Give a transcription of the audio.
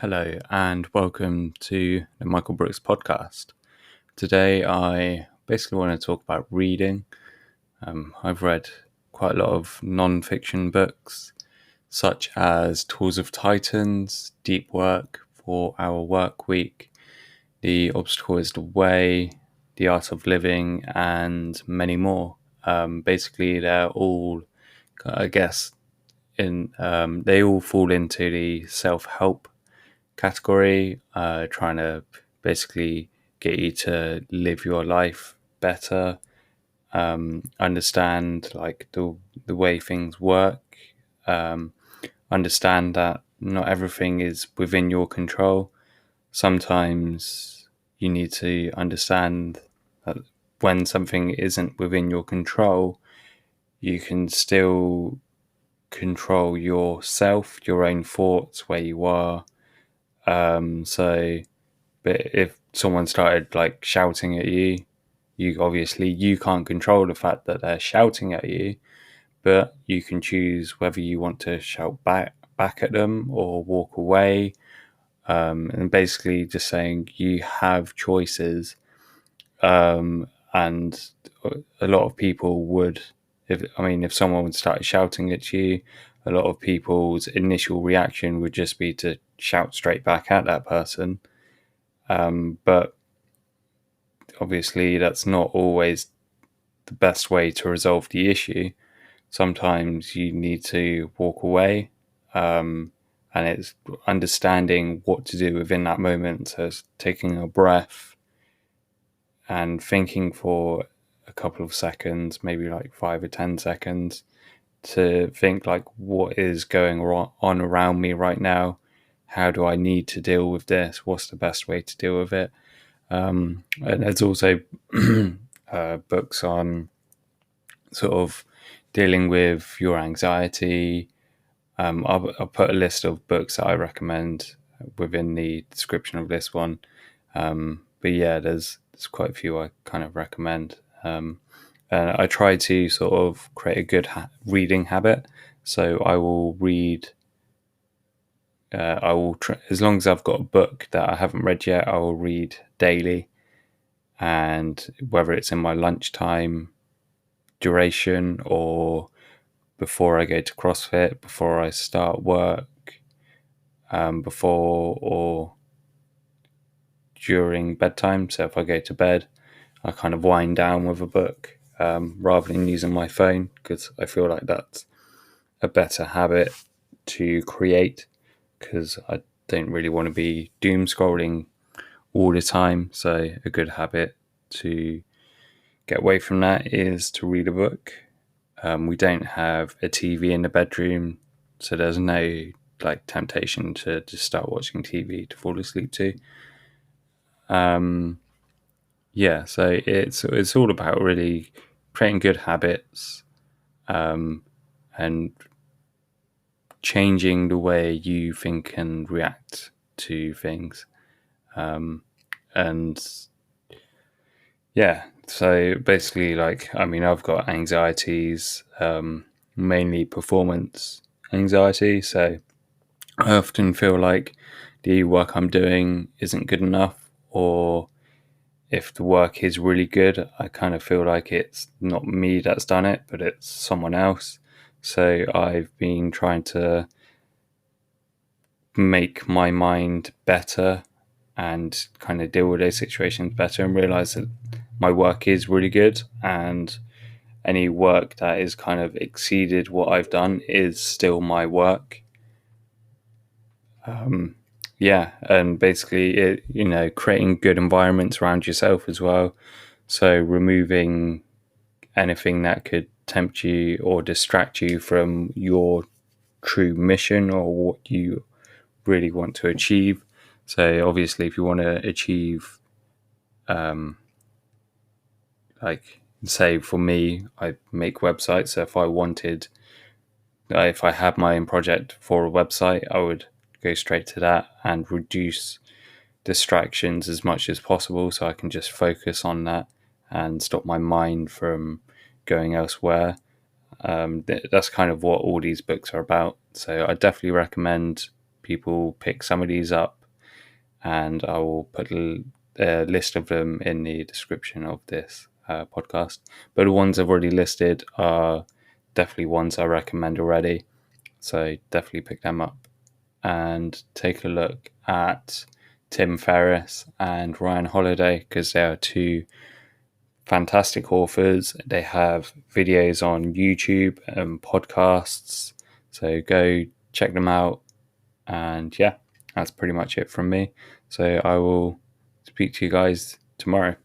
Hello and welcome to the Michael Brooks podcast. Today I basically want to talk about reading. I've read quite a lot of non-fiction books such as Tools of Titans, Deep Work, 4 Hour Work Week, The Obstacle is the Way, The Art of Living, and many more. Basically they're all, I guess, they all fall into the self-help category, trying to basically get you to live your life better, understand like the way things work, um, understand that not everything is within your control. Sometimes you need to understand that when something isn't within your control, you can still control yourself, your own thoughts, where you are. But if someone started like shouting at you, you can't control the fact that they're shouting at you, but you can choose whether you want to shout back at them or walk away. And basically just saying you have choices. And a lot of people would, if someone would start shouting at you, a lot of people's initial reaction would just be to shout straight back at that person. But obviously, that's not always the best way to resolve the issue. Sometimes you need to walk away, and it's understanding what to do within that moment. So it's taking a breath and thinking for a couple of seconds, maybe like 5 or 10 seconds, to think like, what is going on around me right now? How do I need to deal with this? What's the best way to deal with it? And there's also books on sort of dealing with your anxiety. I'll put a list of books that I recommend within the description of this one. But yeah, there's quite a few I kind of recommend. And I try to sort of create a good reading habit. So I will read. As long as I've got a book that I haven't read yet, I will read daily, and whether it's in my lunchtime duration or before I go to CrossFit, before I start work, before or during bedtime. So if I go to bed, I kind of wind down with a book, rather than using my phone, because I feel like that's a better habit to create, because I don't really want to be doom scrolling all the time. So a good habit to get away from that is to read a book. We don't have a TV in the bedroom, so there's no like temptation to just start watching TV to fall asleep to. Yeah, so it's all about really creating good habits, and changing the way you think and react to things. And yeah, so basically, I've got anxieties, mainly performance anxiety. So I often feel like the work I'm doing isn't good enough, or if the work is really good, I kind of feel like it's not me that's done it, but it's someone else. So I've been trying to make my mind better and kind of deal with those situations better, and realize that my work is really good, and any work that is kind of exceeded what I've done is still my work. Yeah, and basically, creating good environments around yourself as well. So removing anything that could tempt you or distract you from your true mission or what you really want to achieve. So obviously, if you want to achieve, like, say for me, I make websites. So if I had my own project for a website, I would go straight to that and reduce distractions as much as possible, so I can just focus on that and stop my mind from going elsewhere. That's kind of what all these books are about. So I definitely recommend people pick some of these up, and I will put a list of them in the description of this podcast. But the ones I've already listed are definitely ones I recommend already, so definitely pick them up and take a look at Tim Ferriss and Ryan Holiday, because they are two fantastic authors. They have videos on YouTube and podcasts, so go check them out. And yeah, that's pretty much it from me. So I will speak to you guys tomorrow.